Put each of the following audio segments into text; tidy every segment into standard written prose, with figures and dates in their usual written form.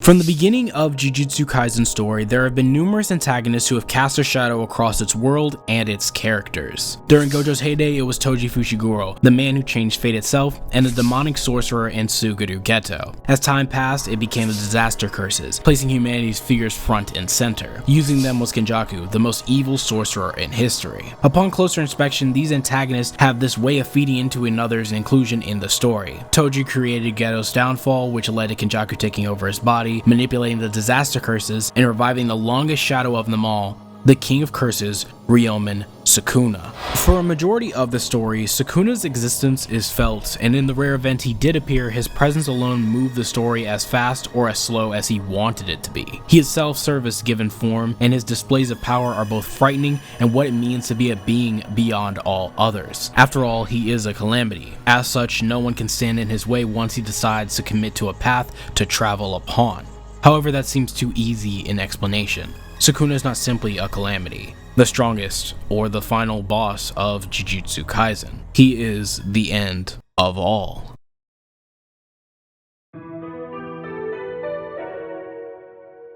From the beginning of Jujutsu Kaisen's story, there have been numerous antagonists who have cast a shadow across its world and its characters. During Gojo's heyday, it was Toji Fushiguro, the man who changed fate itself, and the demonic sorcerer in Suguru Ghetto. As time passed, it became the disaster curses, placing humanity's fears front and center. Using them was Kenjaku, the most evil sorcerer in history. Upon closer inspection, these antagonists have this way of feeding into another's inclusion in the story. Toji created Ghetto's downfall, which led to Kenjaku taking over his body, manipulating the disaster curses, and reviving the longest shadow of them all, the King of Curses, Ryomen Sukuna. For a majority of the story, Sukuna's existence is felt, and in the rare event he did appear, his presence alone moved the story as fast or as slow as he wanted it to be. He is self-service given form, and his displays of power are both frightening and what it means to be a being beyond all others. After all, he is a calamity. As such, no one can stand in his way once he decides to commit to a path to travel upon. However, that seems too easy in explanation. Sukuna is not simply a calamity, the strongest or the final boss of Jujutsu Kaisen. He is the end of all.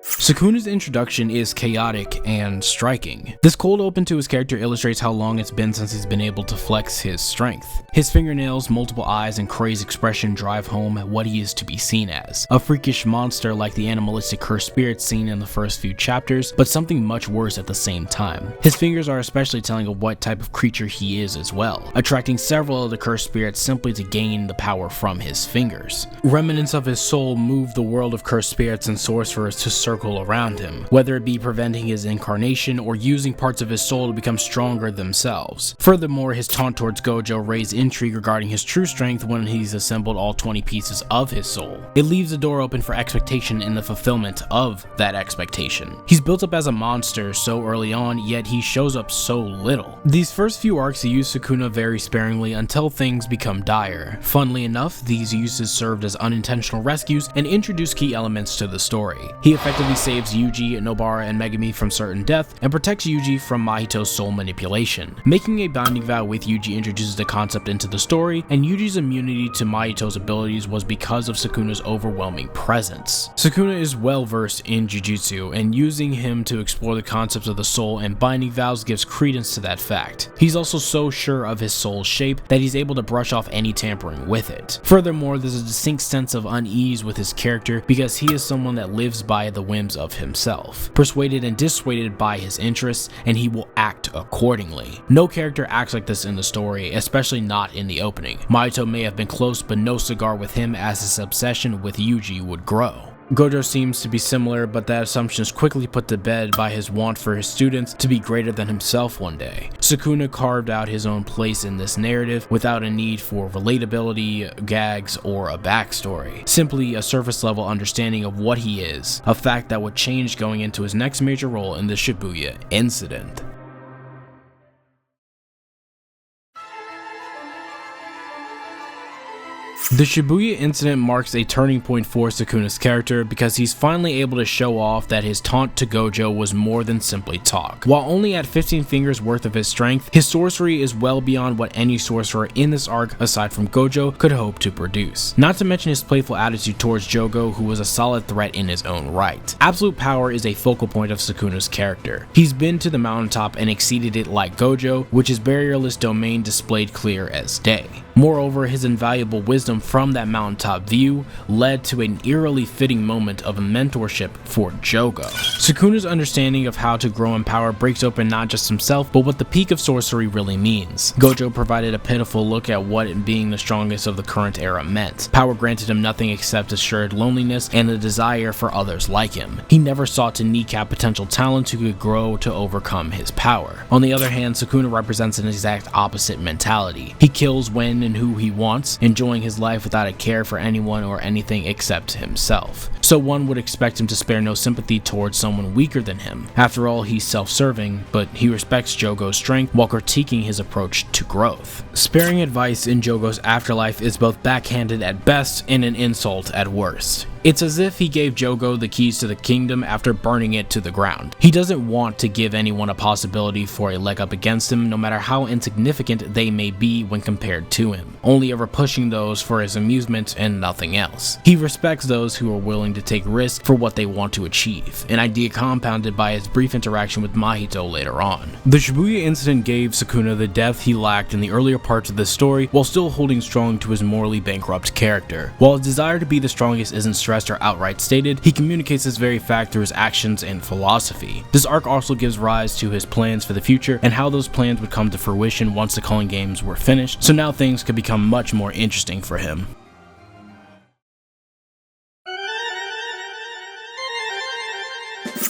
Sukuna's introduction is chaotic and striking. This cold open to his character illustrates how long it's been since he's been able to flex his strength. His fingernails, multiple eyes, and crazed expression drive home what he is to be seen as. A freakish monster like the animalistic cursed spirit seen in the first few chapters, but something much worse at the same time. His fingers are especially telling of what type of creature he is as well, attracting several of the cursed spirits simply to gain the power from his fingers. Remnants of his soul move the world of cursed spirits and sorcerers to circle around him, whether it be preventing his incarnation or using parts of his soul to become stronger themselves. Furthermore, his taunt towards Gojo raised intrigue regarding his true strength when he's assembled all 20 pieces of his soul. It leaves the door open for expectation in the fulfillment of that expectation. He's built up as a monster so early on, yet he shows up so little. These first few arcs use Sukuna very sparingly until things become dire. Funnily enough, these uses served as unintentional rescues and introduced key elements to the story. He effectively saves Yuji, Nobara, and Megumi from certain death, and protects Yuji from Mahito's soul manipulation. Making a binding vow with Yuji introduces the concept into the story, and Yuji's immunity to Mahito's abilities was because of Sukuna's overwhelming presence. Sukuna is well versed in Jujutsu, and using him to explore the concepts of the soul and binding vows gives credence to that fact. He's also so sure of his soul's shape that he's able to brush off any tampering with it. Furthermore, there's a distinct sense of unease with his character because he is someone that lives by the whims of himself, persuaded and dissuaded by his interests, and he will act accordingly. No character acts like this in the story, especially not in the opening. Mahito may have been close, but no cigar with him as his obsession with Yuji would grow. Gojo seems to be similar, but that assumption is quickly put to bed by his want for his students to be greater than himself one day. Sukuna carved out his own place in this narrative without a need for relatability, gags, or a backstory. Simply a surface level understanding of what he is, a fact that would change going into his next major role in the Shibuya incident. The Shibuya incident marks a turning point for Sukuna's character because he's finally able to show off that his taunt to Gojo was more than simply talk. While only at 15 fingers worth of his strength, his sorcery is well beyond what any sorcerer in this arc aside from Gojo could hope to produce. Not to mention his playful attitude towards Jogo, who was a solid threat in his own right. Absolute power is a focal point of Sukuna's character. He's been to the mountaintop and exceeded it like Gojo, which is barrierless domain displayed clear as day. Moreover, his invaluable wisdom from that mountaintop view led to an eerily fitting moment of mentorship for Jogo. Sukuna's understanding of how to grow in power breaks open not just himself, but what the peak of sorcery really means. Gojo provided a pitiful look at what being the strongest of the current era meant. Power granted him nothing except assured loneliness and the desire for others like him. He never sought to kneecap potential talents who could grow to overcome his power. On the other hand, Sukuna represents an exact opposite mentality. He kills when and who he wants, enjoying his life without a care for anyone or anything except himself. So one would expect him to spare no sympathy towards someone weaker than him. After all, he's self-serving, but he respects Jogo's strength while critiquing his approach to growth. Sparing advice in Jogo's afterlife is both backhanded at best and an insult at worst. It's as if he gave Jogo the keys to the kingdom after burning it to the ground. He doesn't want to give anyone a possibility for a leg up against him, no matter how insignificant they may be when compared to him. only ever pushing those for his amusement and nothing else. He respects those who are willing to take risks for what they want to achieve, an idea compounded by his brief interaction with Mahito later on. The Shibuya incident gave Sukuna the depth he lacked in the earlier parts of the story, while still holding strong to his morally bankrupt character. While his desire to be the strongest isn't stressed or outright stated, he communicates this very fact through his actions and philosophy. This arc also gives rise to his plans for the future and how those plans would come to fruition once the Culling games were finished, so now things could become much more interesting for him.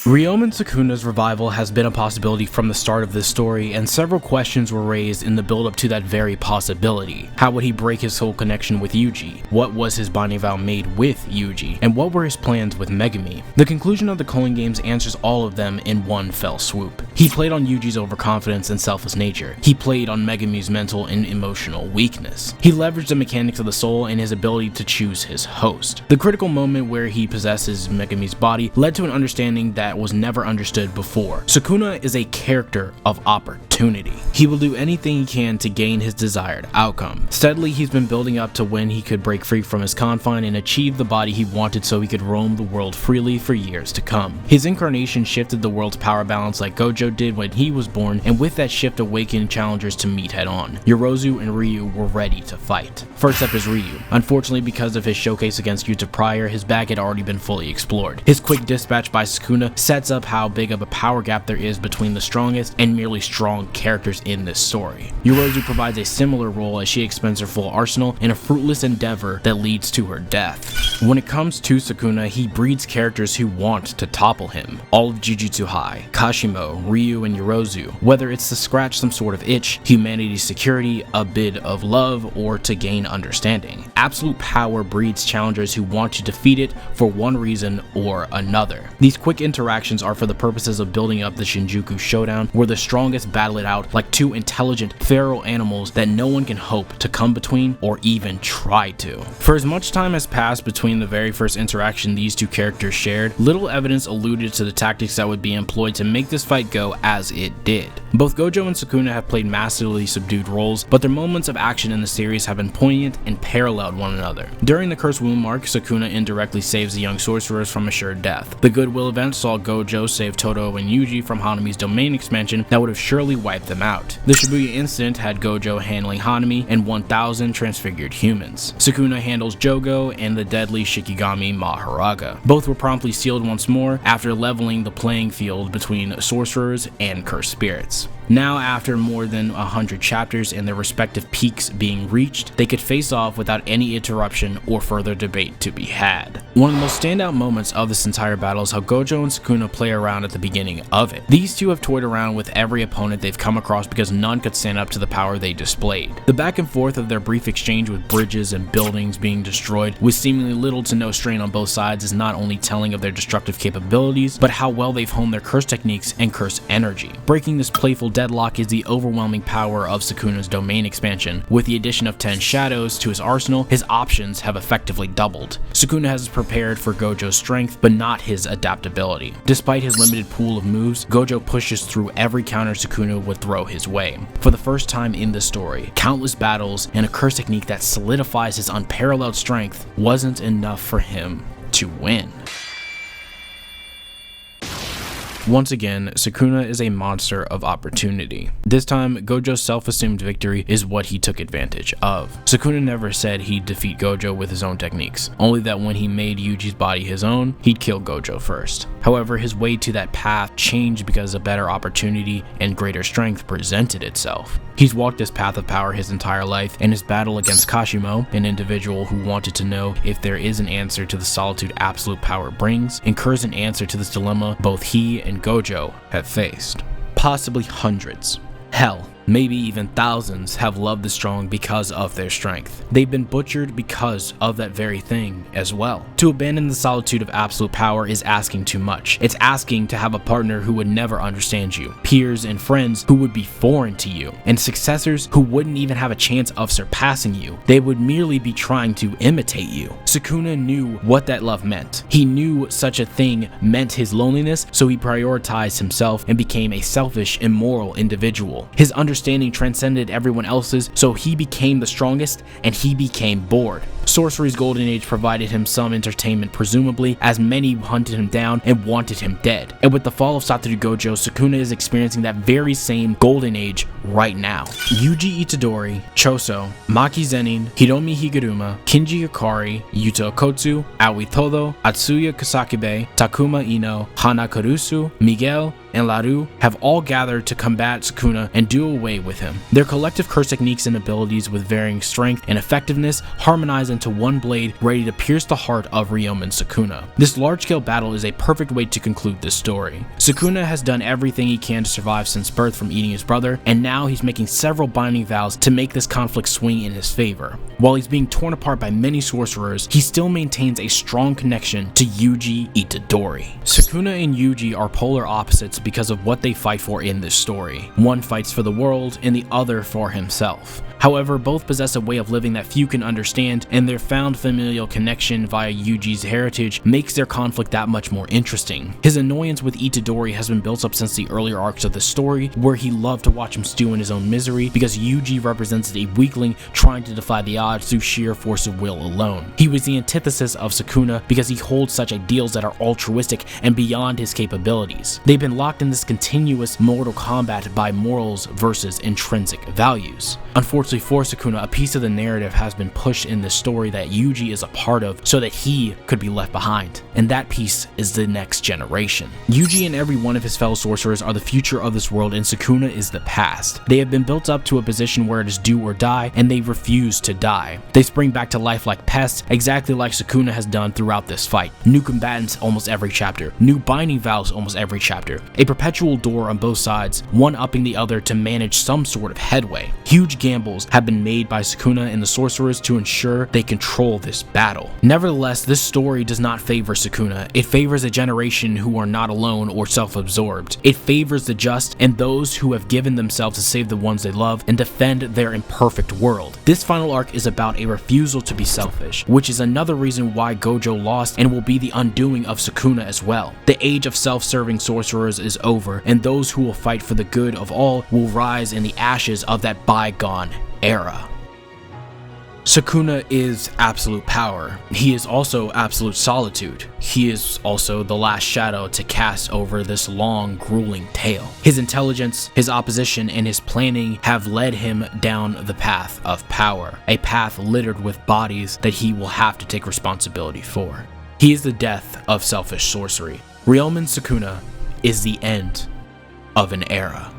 Ryomen Sukuna's revival has been a possibility from the start of this story, and several questions were raised in the build-up to that very possibility. How would he break his soul connection with Yuji? What was his binding vow made with Yuji? And what were his plans with Megumi? The conclusion of the Culling games answers all of them in one fell swoop. He played on Yuji's overconfidence and selfless nature. He played on Megumi's mental and emotional weakness. He leveraged the mechanics of the soul and his ability to choose his host. The critical moment where he possesses Megumi's body led to an understanding that was never understood before. Sukuna is a character of opportunity. He will do anything he can to gain his desired outcome. Steadily, he's been building up to when he could break free from his confine and achieve the body he wanted so he could roam the world freely for years to come. His incarnation shifted the world's power balance like Gojo did when he was born, and with that shift awakened challengers to meet head on. Yorozu and Ryu were ready to fight. First up is Ryu. Unfortunately, because of his showcase against Yuta prior, his bag had already been fully explored. His quick dispatch by Sukuna sets up how big of a power gap there is between the strongest and merely strong characters in this story. Yorozu provides a similar role as she expends her full arsenal in a fruitless endeavor that leads to her death. When it comes to Sukuna, he breeds characters who want to topple him. All of Jujutsu High, Kashimo, Ryu, and Yorozu, whether it's to scratch some sort of itch, humanity's security, a bit of love, or to gain understanding. Absolute power breeds challengers who want to defeat it for one reason or another. These quick interactions are for the purposes of building up the Shinjuku showdown, where the strongest battle it out like two intelligent feral animals that no one can hope to come between or even try to. For as much time has passed between the very first interaction these two characters shared, little evidence alluded to the tactics that would be employed to make this fight go as it did. Both Gojo and Sukuna have played masterfully subdued roles, but their moments of action in the series have been poignant and paralleled one another. During the Cursed Womb arc, Sukuna indirectly saves the young sorcerers from assured death. The Goodwill event saw Gojo save Todo and Yuji from Hanami's domain expansion that would have surely wiped them out. The Shibuya incident had Gojo handling Hanami and 1,000 transfigured humans. Sukuna handles Jogo and the deadly Shikigami Maharaga. Both were promptly sealed once more after leveling the playing field between sorcerers and cursed spirits. Now, after more than 100 chapters and their respective peaks being reached, they could face off without any interruption or further debate to be had. One of the most standout moments of this entire battle is how Gojo and Sukuna play around at the beginning of it. These two have toyed around with every opponent they've come across because none could stand up to the power they displayed. The back and forth of their brief exchange with bridges and buildings being destroyed with seemingly little to no strain on both sides is not only telling of their destructive capabilities, but how well they've honed their curse techniques and curse energy. Breaking this playful deadlock is the overwhelming power of Sukuna's domain expansion. With the addition of 10 shadows to his arsenal, his options have effectively doubled. Sukuna has prepared for Gojo's strength, but not his adaptability. Despite his limited pool of moves, Gojo pushes through every counter Sukuna would throw his way. For the first time in the story, countless battles and a curse technique that solidifies his unparalleled strength wasn't enough for him to win. Once again, Sukuna is a monster of opportunity. This time, Gojo's self-assumed victory is what he took advantage of. Sukuna never said he'd defeat Gojo with his own techniques, only that when he made Yuji's body his own, he'd kill Gojo first. However, his way to that path changed because a better opportunity and greater strength presented itself. He's walked this path of power his entire life, and his battle against Kashimo, an individual who wanted to know if there is an answer to the solitude absolute power brings, incurs an answer to this dilemma both he and Gojo have faced. Possibly hundreds. Hell, maybe even thousands have loved the strong because of their strength. They've been butchered because of that very thing as well. To abandon the solitude of absolute power is asking too much. It's asking to have a partner who would never understand you, peers and friends who would be foreign to you, and successors who wouldn't even have a chance of surpassing you. They would merely be trying to imitate you. Sukuna knew what that love meant. He knew such a thing meant his loneliness, so he prioritized himself and became a selfish, immoral individual. His understanding transcended everyone else's, so he became the strongest and he became bored. Sorcery's golden age provided him some entertainment, presumably, as many hunted him down and wanted him dead. And with the fall of Satoru Gojo, Sukuna is experiencing that very same golden age right now. Yuji Itadori, Choso, Maki Zenin, Hiromi Higuruma, Kinji Ikari, Yuta Okotsu, Aoi Todo, Atsuya Kusakibe, Takuma Ino, Hana Karusu, Miguel, and Laru have all gathered to combat Sukuna and do away with him. Their collective curse techniques and abilities with varying strength and effectiveness harmonize into one blade ready to pierce the heart of Ryomen Sukuna. This large-scale battle is a perfect way to conclude this story. Sukuna has done everything he can to survive since birth from eating his brother, and now he's making several binding vows to make this conflict swing in his favor. While he's being torn apart by many sorcerers, he still maintains a strong connection to Yuji Itadori. Sukuna and Yuji are polar opposites because of what they fight for in this story. One fights for the world and the other for himself. However, both possess a way of living that few can understand, and their found familial connection via Yuji's heritage makes their conflict that much more interesting. His annoyance with Itadori has been built up since the earlier arcs of the story, where he loved to watch him stew in his own misery because Yuji represented a weakling trying to defy the odds through sheer force of will alone. He was the antithesis of Sukuna because he holds such ideals that are altruistic and beyond his capabilities. They've been locked in this continuous mortal combat by morals versus intrinsic values. Unfortunately for Sukuna, a piece of the narrative has been pushed in this story that Yuji is a part of so that he could be left behind, and that piece is the next generation. Yuji and every one of his fellow sorcerers are the future of this world, and Sukuna is the past. They have been built up to a position where it is do or die, and they refuse to die. They spring back to life like pests, exactly like Sukuna has done throughout this fight. New combatants almost every chapter, new binding vows almost every chapter, a perpetual door on both sides, one upping the other to manage some sort of headway. Huge gambles have been made by Sukuna and the sorcerers to ensure they control this battle. Nevertheless, this story does not favor Sukuna. It favors a generation who are not alone or self-absorbed. It favors the just and those who have given themselves to save the ones they love and defend their imperfect world. This final arc is about a refusal to be selfish, which is another reason why Gojo lost and will be the undoing of Sukuna as well. The age of self-serving sorcerers is over, and those who will fight for the good of all will rise in the ashes of that bygone era. Sukuna is absolute power. He is also absolute solitude. He is also the last shadow to cast over this long, grueling tale. His intelligence, his opposition, and his planning have led him down the path of power, a path littered with bodies that he will have to take responsibility for. He is the death of selfish sorcery. Ryomen Sukuna is the end of an era.